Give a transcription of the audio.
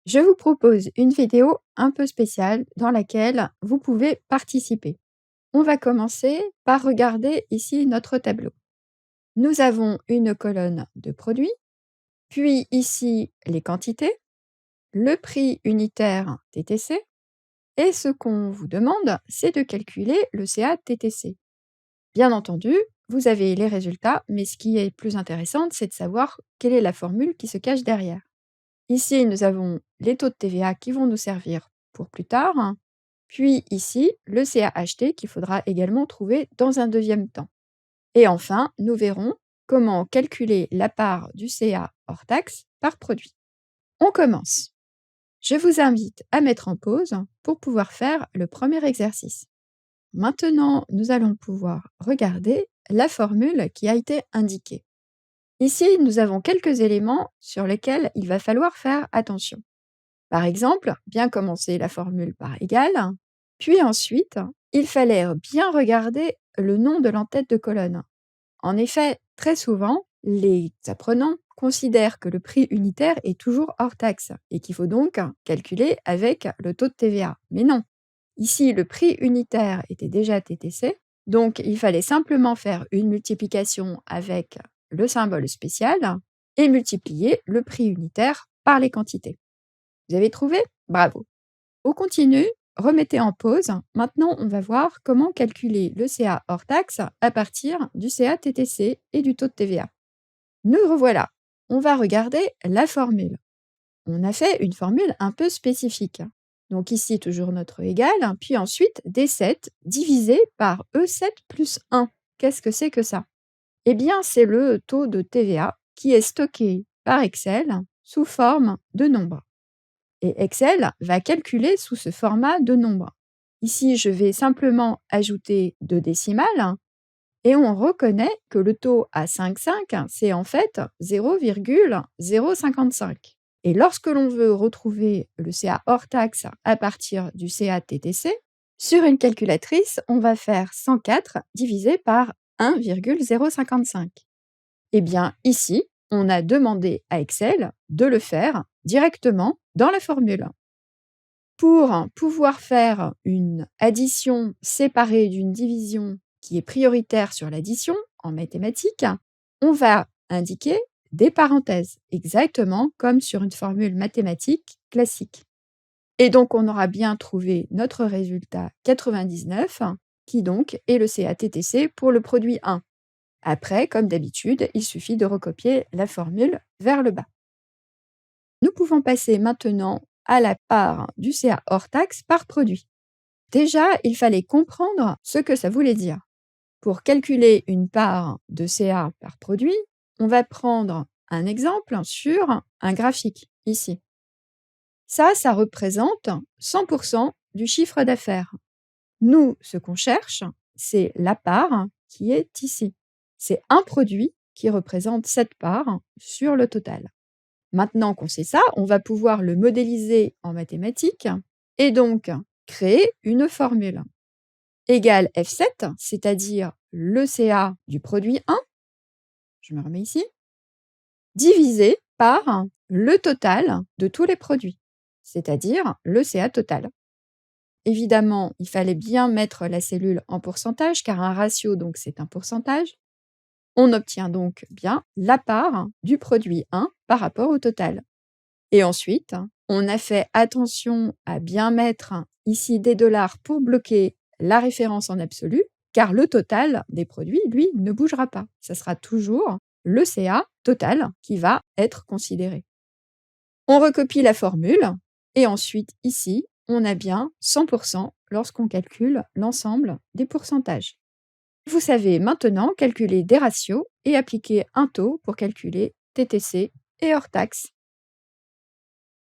Je vous propose une vidéo un peu spéciale dans laquelle vous pouvez participer. On va commencer par regarder ici notre tableau. Nous avons une colonne de produits, puis ici les quantités, le prix unitaire TTC, et ce qu'on vous demande, c'est de calculer le CA TTC. Bien entendu, vous avez les résultats, mais ce qui est plus intéressant, c'est de savoir quelle est la formule qui se cache derrière. Ici, nous avons les taux de TVA qui vont nous servir pour plus tard. Puis ici, le CAHT qu'il faudra également trouver dans un deuxième temps. Et enfin, nous verrons comment calculer la part du CA hors taxe par produit. On commence. Je vous invite à mettre en pause pour pouvoir faire le premier exercice. Maintenant, nous allons pouvoir regarder la formule qui a été indiquée. Ici, nous avons quelques éléments sur lesquels il va falloir faire attention. Par exemple, bien commencer la formule par égal, puis ensuite, il fallait bien regarder le nom de l'entête de colonne. En effet, très souvent, les apprenants considèrent que le prix unitaire est toujours hors taxe et qu'il faut donc calculer avec le taux de TVA. Mais non, ici, le prix unitaire était déjà TTC, donc il fallait simplement faire une multiplication avec le symbole spécial et multiplier le prix unitaire par les quantités. Vous avez trouvé? Bravo! On continue, remettez en pause. Maintenant, on va voir comment calculer le CA hors taxe à partir du CA TTC et du taux de TVA. Nous revoilà. On va regarder la formule. On a fait une formule un peu spécifique. Donc ici, toujours notre égal, puis ensuite D7 divisé par E7 plus 1. Qu'est-ce que c'est que ça? Eh bien, c'est le taux de TVA qui est stocké par Excel sous forme de nombre. Et Excel va calculer sous ce format de nombre. Ici, je vais simplement ajouter 2 décimales et on reconnaît que le taux à 5,5, c'est en fait 0,055. Et lorsque l'on veut retrouver le CA hors taxe à partir du CA TTC, sur une calculatrice, on va faire 104 divisé par 1,055. Eh bien, ici, on a demandé à Excel de le faire directement dans la formule. Pour pouvoir faire une addition séparée d'une division qui est prioritaire sur l'addition en mathématiques, on va indiquer des parenthèses, exactement comme sur une formule mathématique classique. Et donc, on aura bien trouvé notre résultat 99, qui donc est le CATTC pour le produit 1. Après, comme d'habitude, il suffit de recopier la formule vers le bas. Nous pouvons passer maintenant à la part du CA hors taxe par produit. Déjà, il fallait comprendre ce que ça voulait dire. Pour calculer une part de CA par produit, on va prendre un exemple sur un graphique, ici. Ça représente 100% du chiffre d'affaires. Nous, ce qu'on cherche, c'est la part qui est ici. C'est un produit qui représente cette part sur le total. Maintenant qu'on sait ça, on va pouvoir le modéliser en mathématiques et donc créer une formule. Égale F7, c'est-à-dire le CA du produit 1, je me remets ici, divisé par le total de tous les produits, c'est-à-dire le CA total. Évidemment, il fallait bien mettre la cellule en pourcentage, car un ratio, donc c'est un pourcentage. On obtient donc bien la part du produit 1 par rapport au total. Et ensuite, on a fait attention à bien mettre ici des dollars pour bloquer la référence en absolu, car le total des produits, lui, ne bougera pas. Ça sera toujours le CA total qui va être considéré. On recopie la formule et ensuite, ici, on a bien 100% lorsqu'on calcule l'ensemble des pourcentages. Vous savez maintenant calculer des ratios et appliquer un taux pour calculer TTC et hors taxe.